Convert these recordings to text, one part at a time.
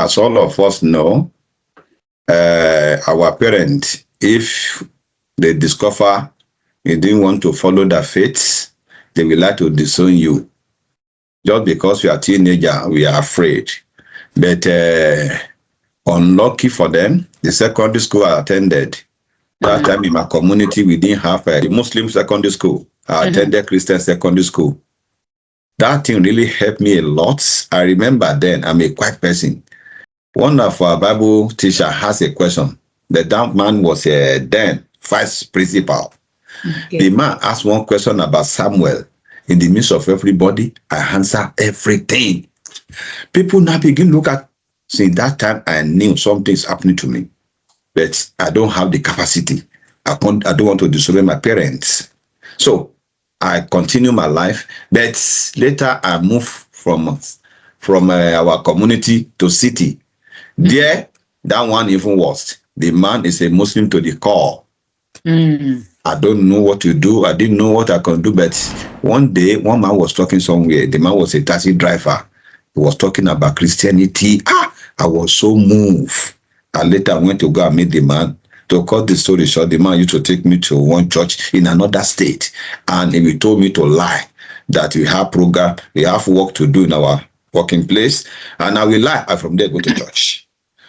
as all of us know, our parents, if they discover you didn't want to follow their faith, they will like to disown you. Just because we are teenager, we are afraid. But unlucky for them, the secondary school I attended, that time in my community, we didn't have the Muslim secondary school. I attended Christian secondary school. That thing really helped me a lot. I remember then, I'm a quiet person. One of our Bible teacher has a question. The damn man was then vice principal. Okay. The man asked one question about Samuel. In the midst of everybody, I answer everything. People now begin to look at, since that time I knew something's happening to me. But I don't have the capacity. I don't want to disobey my parents. So I continue my life. But later I moved from our community to city. There, that one even worse. The man is a Muslim to the core. I don't know what to do. I didn't know what I could do. But one day, one man was talking somewhere. The man was a taxi driver. He was talking about Christianity. I was so moved. And later I went to go and meet the man. To cut the story short, the man used to take me to one church in another state. And he told me to lie, that we have program, we have work to do in our working place. And I will lie. And from there, go to church.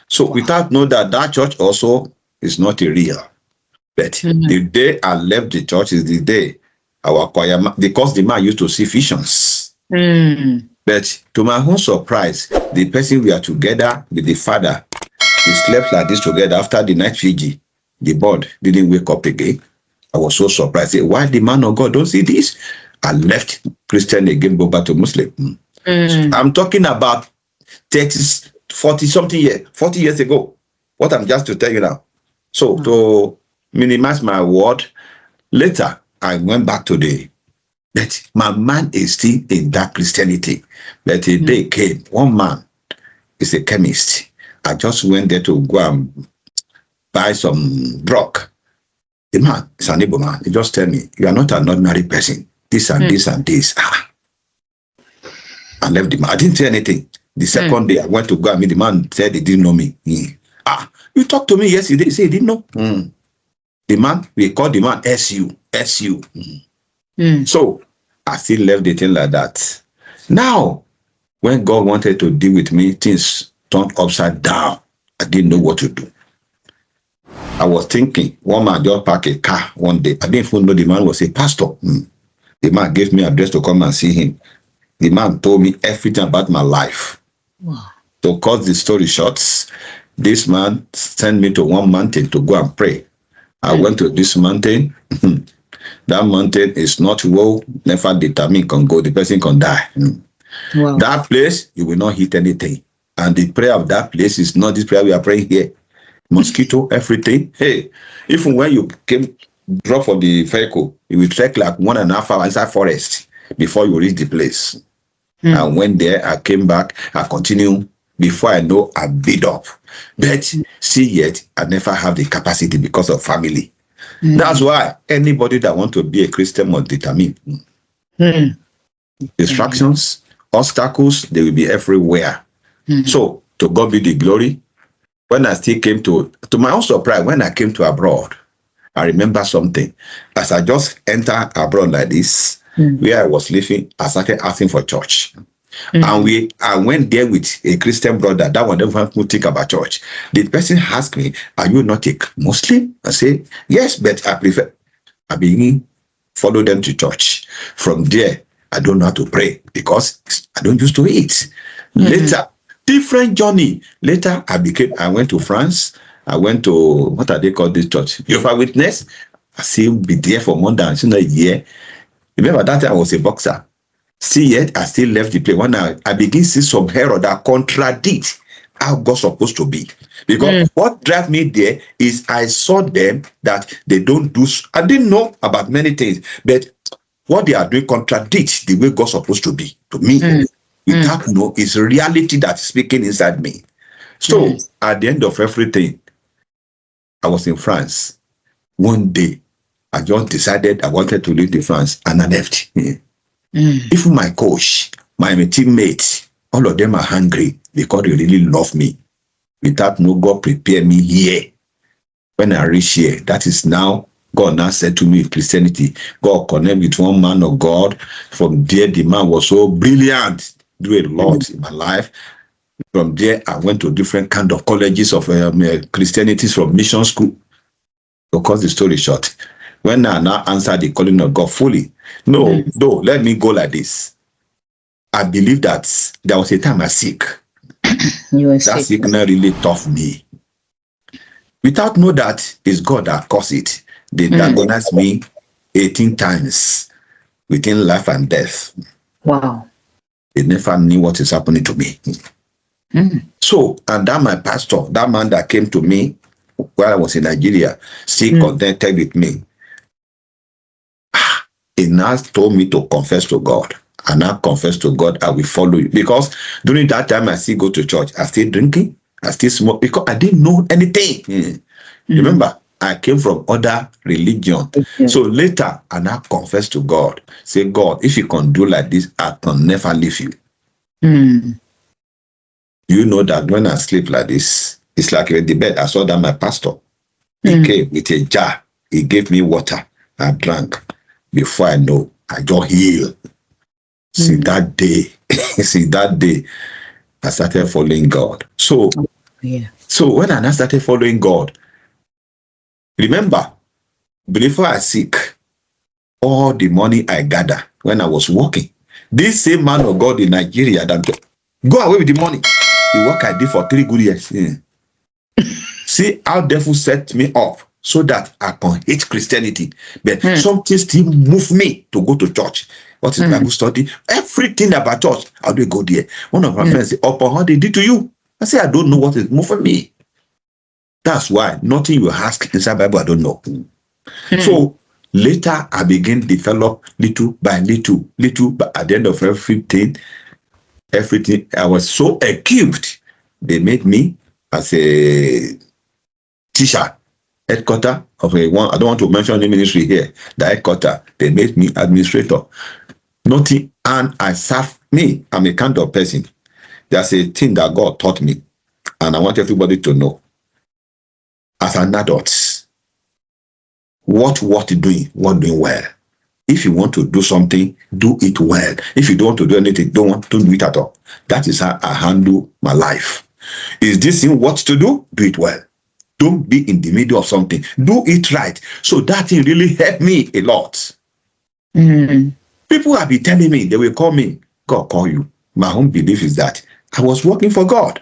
So without knowing that church also is not a real. But the day I left the church is the day our choir, because the man used to see visions. But to my own surprise, the person we are together with the father, we slept like this together after the night Fiji. The board didn't wake up again. I was so surprised. Why the man of God don't see this? I left Christian again, go back to Muslim. I'm talking about 40 years ago. What I'm just to tell you now. So to minimize my word, later I went back to but my mind is still in that Christianity. But a day came, one man is a chemist. I just went there to go and buy some drug. The man is an able man. He just tell me, you are not an ordinary person. This and this and this. I left the man. I didn't say anything. The second day I went to go and meet the man, said he didn't know me. You talked to me yesterday. He said he didn't know. The man, we called the man SU. So I still left the thing like that. Now, when God wanted to deal with me, things turned upside down. I didn't know what to do. I was thinking, one man just parked a car one day. I didn't even know the man was a pastor. The man gave me address to come and see him. The man told me everything about my life. Wow. To cut the story short, this man sent me to one mountain to go and pray. I went to this mountain. That mountain is not well, never determined can go. The person can die. Wow. That place, you will not hit anything. And the prayer of that place is not this prayer we are praying here. Mosquito, everything. Hey, even when you drop from the vehicle, you will trek like 1.5 hours inside forest before you reach the place. I went there, I came back, I continued. Before I know, I beat up. But see yet, I never have the capacity because of family. That's why anybody that want to be a Christian must determine. Distractions, obstacles, they will be everywhere. So, to God be the glory. When I still came to my own surprise, when I came to abroad, I remember something. As I just entered abroad like this, where I was living, I started asking for church. And I went there with a Christian brother. That one never think about church. The person asked me, are you not a Muslim? I said, yes, but I prefer. I begin follow them to church. From there, I don't know how to pray because I don't used to eat. Later, different journey. Later, I went to France. I went to, what are they called this church? Jehovah's Witness. I still be there for more than a year. Remember that time I was a boxer. See yet, I still left the place. When I begin to see some error that contradict how God's supposed to be. Because what drive me there is I saw them that they don't do, I didn't know about many things, but what they are doing contradicts the way God's supposed to be to me. Without know, it's reality that's speaking inside me. So at the end of everything, I was in France. One day, I just decided I wanted to leave the France and I left. Even my coach, my teammates, all of them are hungry because they really love me. without no God prepare me here. When I reach here, that is now God now said to me, Christianity, God connect with one man of God. From there, the man was so brilliant, do a lot in my life. From there, I went to different kind of colleges of Christianity from mission school. To cut the story short, when I now answer the calling of God fully, no, let me go like this. I believe that there was a time I sick. You were That sick. sickness really tough me. Without know that it's God that caused it. They diagnosed me 18 times within life and death. Wow. They never knew what is happening to me. So, and that my pastor, that man that came to me while I was in Nigeria, still contented with me. He now told me to confess to God. And I confess to God, I will follow you. Because during that time, I still go to church. I still drinking. I still smoke. Because I didn't know anything. Remember, I came from other religion. So later, I now confess to God. Say, God, if you can do like this, I can never leave you. You know that when I sleep like this, it's like in the bed. I saw that my pastor, he came with a jar. He gave me water. I drank. Before I know, I just healed. See that day, I started following God. So when I started following God, remember, before I sick, all the money I gather when I was working, this same man of God in Nigeria that go away with the money. The work I did for 3 good years. See how devil set me up so that I can hate Christianity. But something still move me to go to church. What is Bible study? Everything about church, how do I go there? One of my friends said, upon how they did to you. I say, I don't know what is moving me. That's why nothing you ask inside Bible, I don't know. So later I began to develop little by little, but at the end of everything, I was so equipped. They made me as a teacher, headquarter of a one. I don't want to mention the ministry here. The headquarter, they made me administrator. Nothing, and I serve me. I'm a kind of person. There's a thing that God taught me, and I want everybody to know. As an adult, what doing well. If you want to do something, do it well. If you don't want to do anything, don't do it at all. That is how I handle my life. Is this thing what to do? Do it well. Don't be in the middle of something. Do it right. So that thing really helped me a lot. People have been telling me, they will call me, God call you. My own belief is that I was working for God.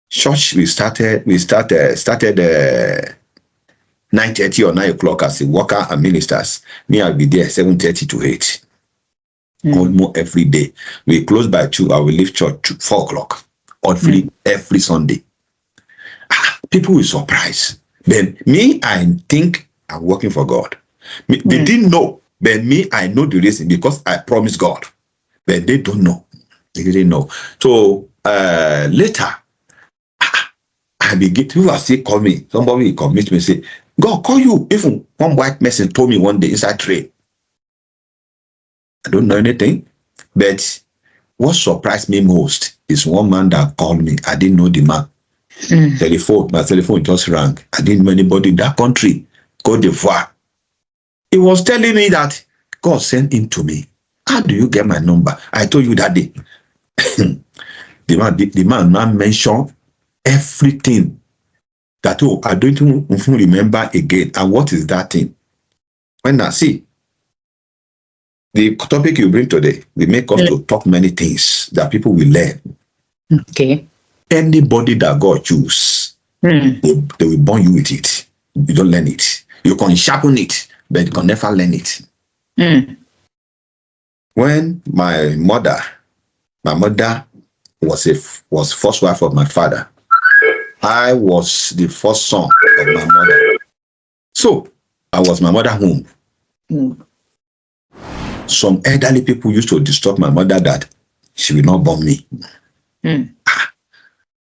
Church, we started 9:30 or 9 o'clock as a worker and ministers. Me, I'll be there 7:30 to 8. Almost every day. We close by 2. I will leave church 4 o'clock. Every Sunday. People will surprise. Then me, I think I'm working for God. They didn't know. But me, I know the reason because I promised God. But they don't know. They didn't know. So later, I begin to still call me. Somebody will commit me and say, God call you. Even one white person told me one day inside train. I don't know anything. But what surprised me most is one man that called me. I didn't know the man. My telephone just rang. I didn't know anybody in that country. Côte d'Ivoire. He was telling me that God sent him to me. How do you get my number? I told you that day. the man now mentioned everything that I don't even remember again. And what is that thing? When I see the topic you bring today, we make us to talk many things that people will learn. Okay. Anybody that God choose, they will born you with it. You don't learn it. You can sharpen it, but you can never learn it. When my mother was first wife of my father. I was the first son of my mother. So I was my mother's home. Some elderly people used to disturb my mother that she will not born me.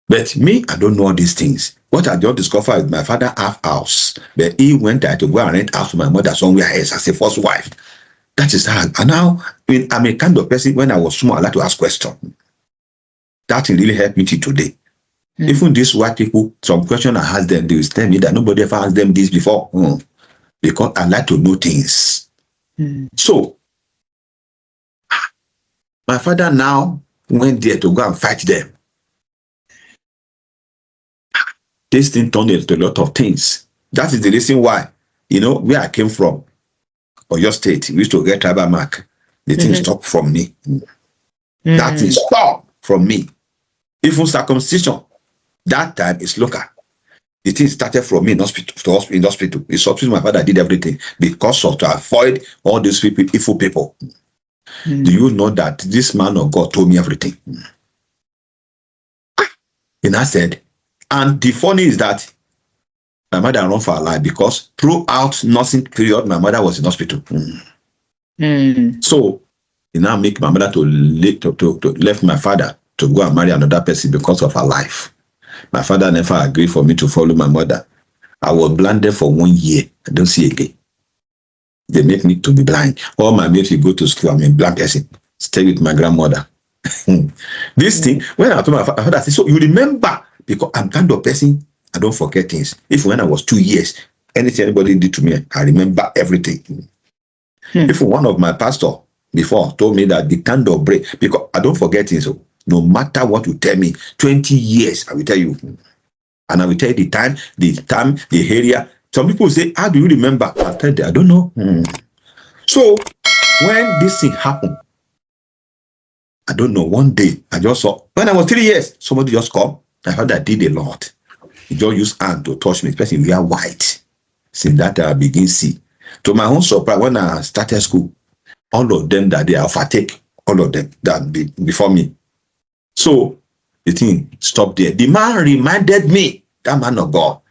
But me, I don't know all these things. What I just discovered is my father have house. But he went there to go and rent house to my mother somewhere else as a first wife. That is how. And now I'm a kind of person, when I was small, I like to ask questions. That thing really helped me till today. Even these white people, some question I ask them, they will tell me that nobody ever asked them this before. Because I like to know things. So, my father now went there to go and fight them. This thing turned into a lot of things. That is the reason why, where I came from, Oyo State, we used to get tribal mark. The thing stopped from me. That thing stopped from me. Even circumcision, that time is local. The thing started from me in hospital. It's hospital. My father did everything because of to avoid all these people, evil people. Do you know that this man of God told me everything? And I said, and the funny is that my mother ran for her life because throughout nursing period, my mother was in hospital. So it now make my mother to left my father to go and marry another person because of her life. My father never agreed for me to follow my mother. I was blinded for 1 year. I don't see again. They make me to be blind. All my mates will go to school. I'm a blind person. Stay with my grandmother. This thing, when I told my father, I said, so you remember, because I'm kind of person, I don't forget things. If when I was 2 years, anything anybody did to me, I remember everything. If one of my pastor before told me that the kind of break, because I don't forget things. So no matter what you tell me, 20 years, I will tell you. And I will tell you the time, the area. Some people say, how do you remember? I tell them, I don't know. So when this thing happened, I don't know, one day, I just saw, when I was 3 years, somebody just come. I heard I did a lot. He just used hand to touch me, especially we are white. Since that I begin see. To my own surprise, when I started school, all of them that they are fatigued, all of them that before me. So the thing stopped there. The man reminded me, that man of God.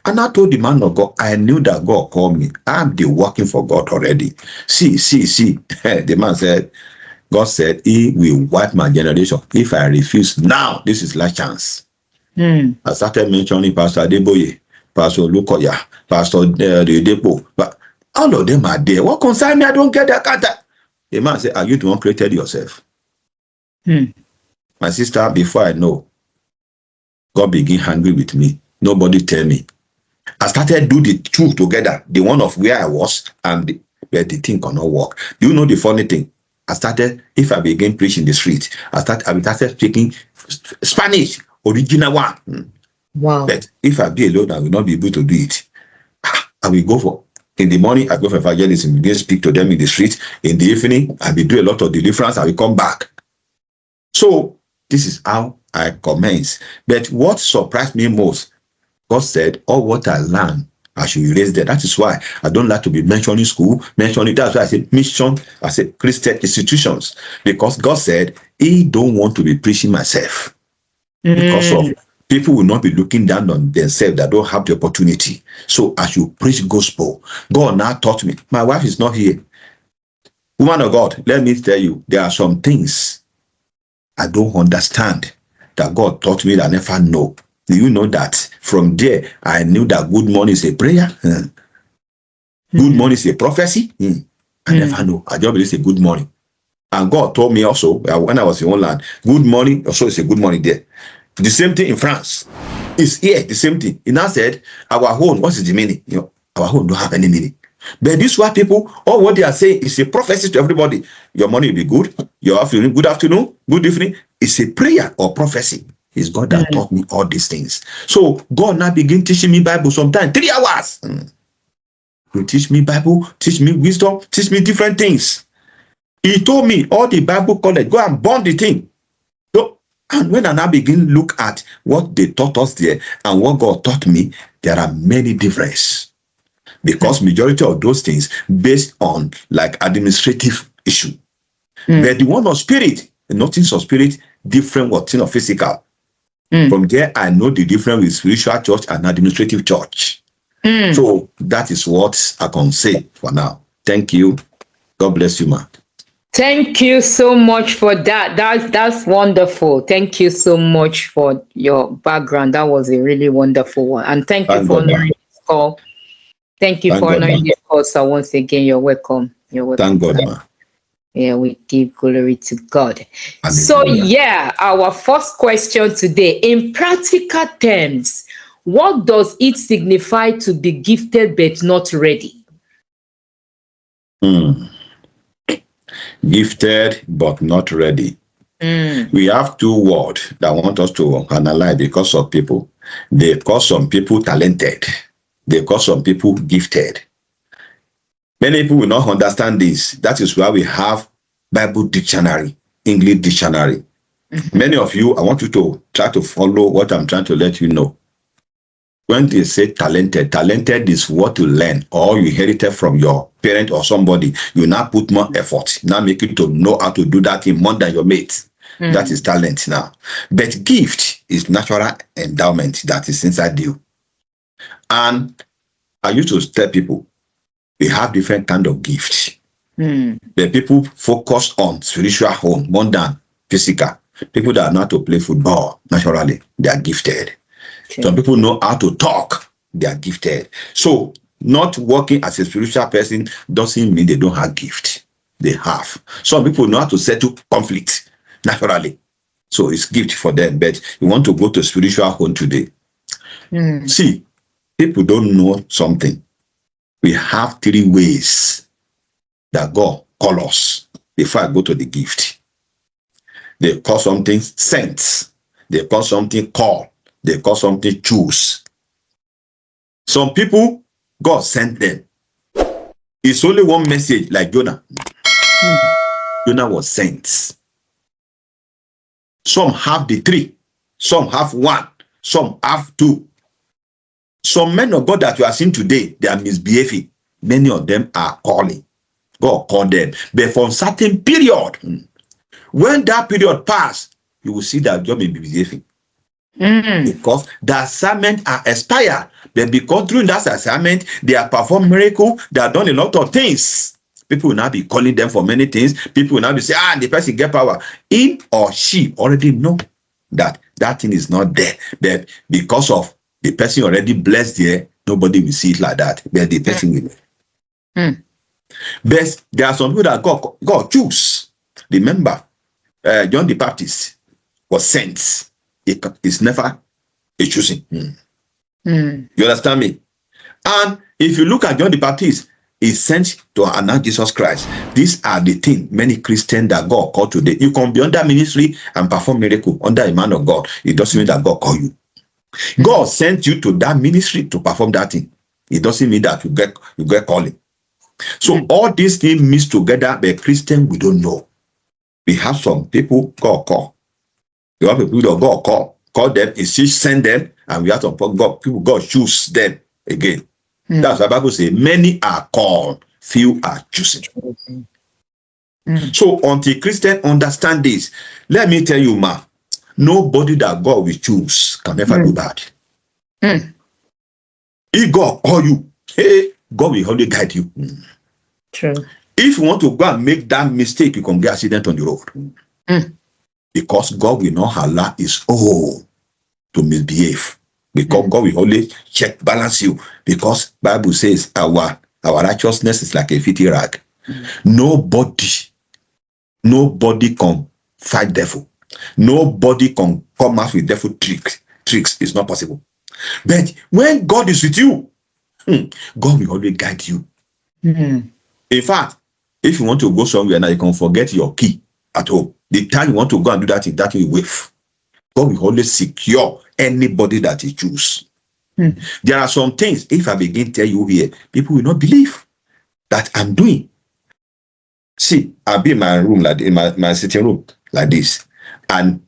And I told the man of God, I knew that God called me. I'm the working for God already. See. The man said, God said, he will wipe my generation. If I refuse now, this is last chance. I started mentioning Pastor Adeboye, Pastor Lukoya, Pastor Depo, but all of them are there. What concern me? I don't get that cut. The man said, are you the one created yourself? My sister, before I know, God began angry with me. Nobody tell me. I started do the two together, the one of where I was and where the thing cannot work. Do you know the funny thing? I started, if I begin preaching the street, I started speaking Spanish, original one. Wow. But if I be alone, I will not be able to do it. I will go for, in the morning, I go for evangelism, begin speak to them in the street. In the evening, I will do a lot of deliverance, I will come back. So, this is how I commence. But what surprised me most, God said, all what I learned, I should erase that. That is why I don't like to be mentioning school, mentioning, that's why I say mission, I say Christian institutions. Because God said, he don't want to be preaching myself. Because of people will not be looking down on themselves that don't have the opportunity. So I should preach gospel. God now taught me. My wife is not here. Woman of God, let me tell you, there are some things I don't understand that God taught me that I never know. Do you know that from there, I knew that good morning is a prayer? Good morning is a prophecy? I never know. I just believe it's a good morning. And God told me also, when I was in one land, good morning, also it's a good morning there. The same thing in France. It's here, the same thing. He now said, our home, what is the meaning? Our home don't have any meaning. But this white people, all what they are saying is a prophecy to everybody. Your morning will be good. Your afternoon, good afternoon, good evening. It's a prayer or prophecy. It's God that taught me all these things. So God now begin teaching me Bible sometimes 3 hours. You teach me Bible, teach me wisdom, teach me different things. He told me all the Bible college, go and burn the thing. So, and when I now begin look at what they taught us there and what God taught me, there are many differences. Because majority of those things based on like administrative issue. But the one of spirit, nothing of spirit, different what thing of physical. From there, I know the difference with spiritual church and administrative church. So that is what I can say for now. Thank you. God bless you, ma. Thank you so much for that. That's wonderful. Thank you so much for your background. That was a really wonderful one. And thank you for honoring this call. Thank you for honoring this call, sir. Once again, you're welcome. You're welcome. Thank God, ma. Yeah, we give glory to God. So, Hallelujah. yeah, our first question today, in practical terms, what does it signify to be gifted but not ready? Gifted but not ready. Mm. We have two words that I want us to analyze because of people. They call some people talented. They call some people gifted. Many people will not understand this. That is why we have Bible dictionary, English dictionary. Many of you, I want you to try to follow what I'm trying to let you know. When they say talented, talented is what you learn or you inherited from your parent or somebody. You now put more effort. Now make you to know how to do that thing more than your mates. That is talent now. But gift is natural endowment that is inside you. And I used to tell people, we have different kind of gifts. The people focus on spiritual home more than physical. People that know how to play football, naturally, they are gifted. Okay. Some people know how to talk, they are gifted. So, not working as a spiritual person doesn't mean they don't have gift. They have. Some people know how to settle conflict, naturally. So, it's gift for them. But you want to go to spiritual home today. See, people don't know something. We have three ways that God call us before I go to the gift. They call something sent. They call something call. They call something choose. Some people, God sent them. It's only one message, like Jonah. Jonah was sent. Some have the three. Some have one. Some have two. Some men of God that you are seeing today, they are misbehaving. Many of them are calling. God called them. But for a certain period, when that period pass, you will see that God may be misbehaving. Because the assignment are expired. But because during that assignment, they have performed miracle, they have done a lot of things. People will now be calling them for many things. People will now be saying, the person get power. He or she already know that that thing is not there. But because of the person already blessed there, nobody will see it like that. But the person will. But there are some people that God choose. Remember, John the Baptist was sent. It's never a choosing. You understand me? And if you look at John the Baptist, he's sent to announce Jesus Christ. These are the things many Christians that God called today. You can be under ministry and perform miracle under a man of God. It doesn't mean that God called you. God sent you to that ministry to perform that thing. It doesn't mean that you get calling. So all these things mixed together, but Christian, we don't know. We have some people God call. We have people that God call them, he still send them, and we have some people God choose them again. That's why the Bible says, many are called, few are chosen. So until Christians understand this, let me tell you, ma, nobody that God will choose can never do bad. If God call you, hey, God will only guide you. True. If you want to go and make that mistake, you can get accident on the road. Because God will not allow his own to misbehave. Because God will always check, balance you. Because Bible says our righteousness is like a filthy rag. Nobody can fight devil. Nobody can come out with devil tricks. It's not possible. But when God is with you, God will always guide you. In fact, if you want to go somewhere now, you can forget your key at home. The time you want to go and do that will wave. God will always secure anybody that he choose. There are some things, if I begin to tell you here, people will not believe that I'm doing. See, I'll be in my room, like in my sitting room, like this. And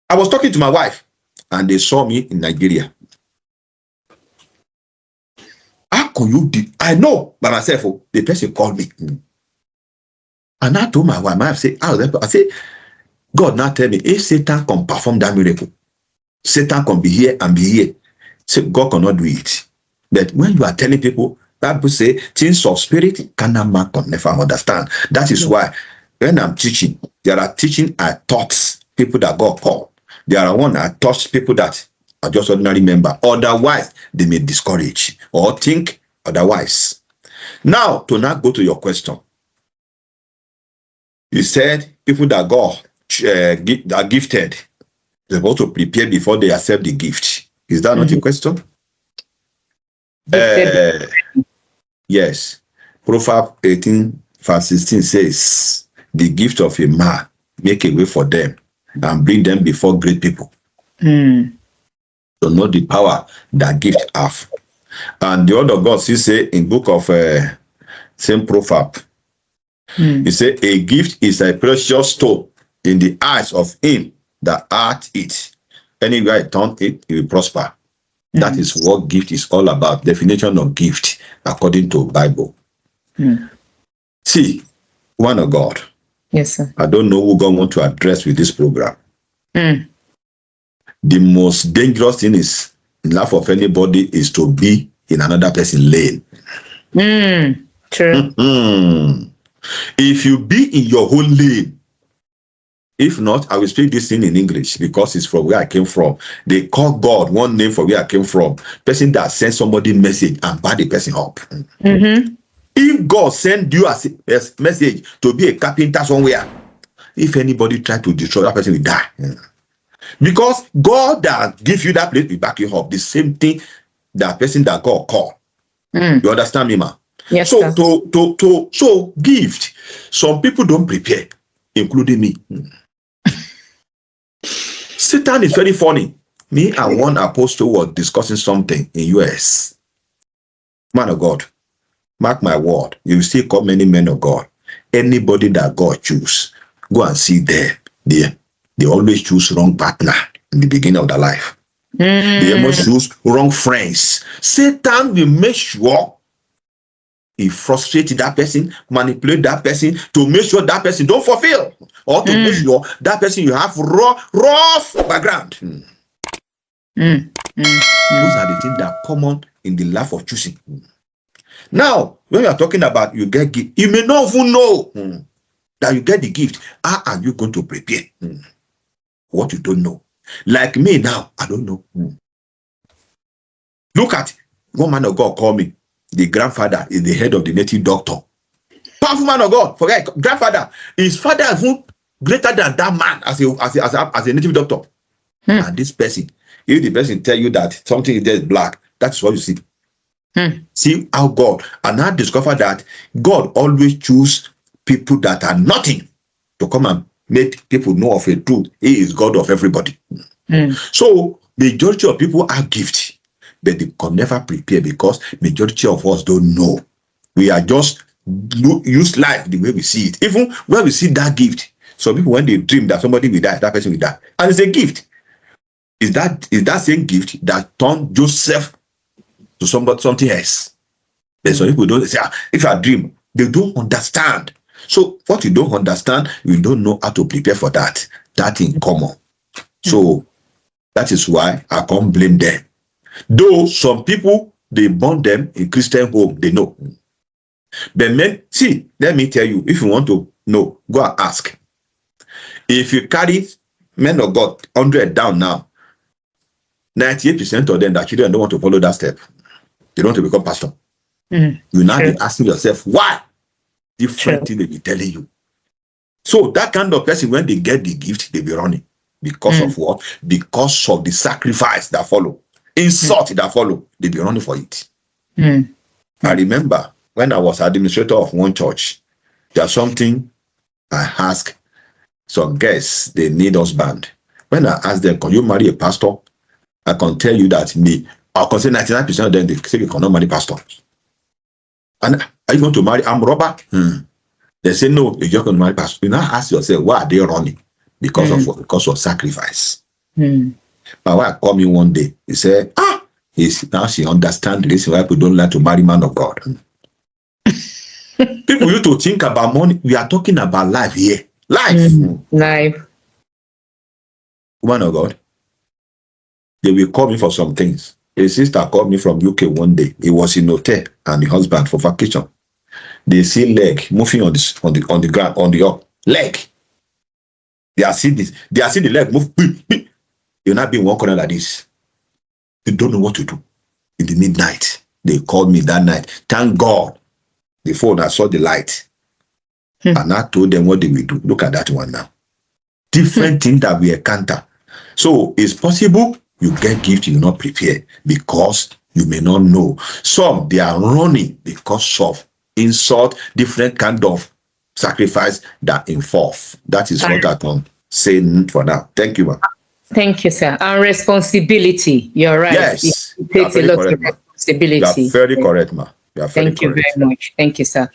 I was talking to my wife, and they saw me in Nigeria. How can you do? I know by myself, the person called me. And I told my wife, I said, God now tell me, if Satan can perform that miracle, Satan can be here and be here. So God cannot do it. But when you are telling people, Bible say, things of spirit, carnal man can never understand. That is why when I'm teaching, there are teaching I taught people that God called. There are one I taught people that are just ordinary member. Otherwise, they may discourage or think otherwise. Now, to now go to your question. He said people that God are gifted, they're supposed to prepare before they accept the gift. Is that not a question? Gifted. Yes. Proverbs 18, verse 16 says, the gift of a man make a way for them and bring them before great people. To know the power that gift have. And the word of God still say in book of same proverb, he say a gift is a precious stone in the eyes of him that hath it. Anywhere I turn it, it will prosper. That is what gift is all about. Definition of gift according to Bible. See, one of God. Yes, sir. I don't know who God want to address with this program. The most dangerous thing is in life of anybody is to be in another person's lane. True. If you be in your own lane, if not, I will speak this thing in English because it's from where I came from. They call God one name for where I came from. Person that sends somebody message and back the person up. If God send you a message to be a carpenter somewhere, if anybody try to destroy that person, will die. Because God that give you that place will back you up. The same thing that person that God call. You understand me, ma? Yes, so sir. so gift. Some people don't prepare, including me. Satan is very funny. Me and one apostle were discussing something in US. Man of God, mark my word, you will still call many men of God. Anybody that God choose, go and see them. They always choose wrong partner in the beginning of their life. They almost choose wrong friends. Satan will make sure he frustrates that person, manipulate that person to make sure that person don't fulfill, or to make sure that person you have rough background. Those are the things that are common in the life of choosing. Now, when we are talking about you get gift, you may not even know that you get the gift. How are you going to prepare? What you don't know. Like me now, I don't know. Look at one man of God called me. The grandfather is the head of the native doctor. Powerful man of God. Forget grandfather. His father is even greater than that man as a native doctor. And this person, if the person tell you that something is there is black, that's what you see. See how God, and I discover that God always choose people that are nothing to come and make people know of a truth. He is God of everybody. So majority of people are gifted, but they can never prepare because majority of us don't know. We are just use life the way we see it. Even when we see that gift, some people when they dream that somebody will die, that person will die, and it's a gift. Is that same gift that turned Joseph to something else? But some people don't say, if I dream, they don't understand. So what you don't understand, you don't know how to prepare for that. That in common. So that is why I can't blame them. Though some people, they born them in Christian home, they know. But men, see, let me tell you, if you want to know, go and ask. If you carry men of God 100 down now, 98% of them, that children don't want to follow that step. They don't want to become pastor. You now be asking yourself, why? Different thing they be telling you. So that kind of person, when they get the gift, they be running. Because of what? Because of the sacrifice that follow. Insult that follow. They be running for it. I remember when I was administrator of one church, there's something I asked some guests, they need husband. When I asked them, can you marry a pastor? I can tell you that I can say 99% of them, they say you cannot marry pastor. And are you going to marry armed robber? They say no, you're just going to marry pastor. You now ask yourself, why are they running? Because of sacrifice. My wife called me one day. He said, now she understands the reason why people don't like to marry man of God. People used to think about money. We are talking about life here. Life. Life. Man of God. They will call me for some things. A sister called me from UK one day. He was in hotel and the husband for vacation. They see leg moving on the ground, on the up. Leg. They are seeing this. They are seeing the leg move. You're not being one corner like this. You don't know what to do. In the midnight, they called me that night. Thank God. The phone, I saw the light. and I told them what they will do. Look at that one now. Different things that we encounter. So it's possible you get gift you not prepare because you may not know. Some they are running because of insult, different kind of sacrifice that involve. That is what I can say for now. Thank you, ma'am. Thank you, sir. And responsibility. You're right. Yes, It takes a lot of responsibility. You are very correct, ma'am. You are very Thank you correct. very much. Thank you, sir.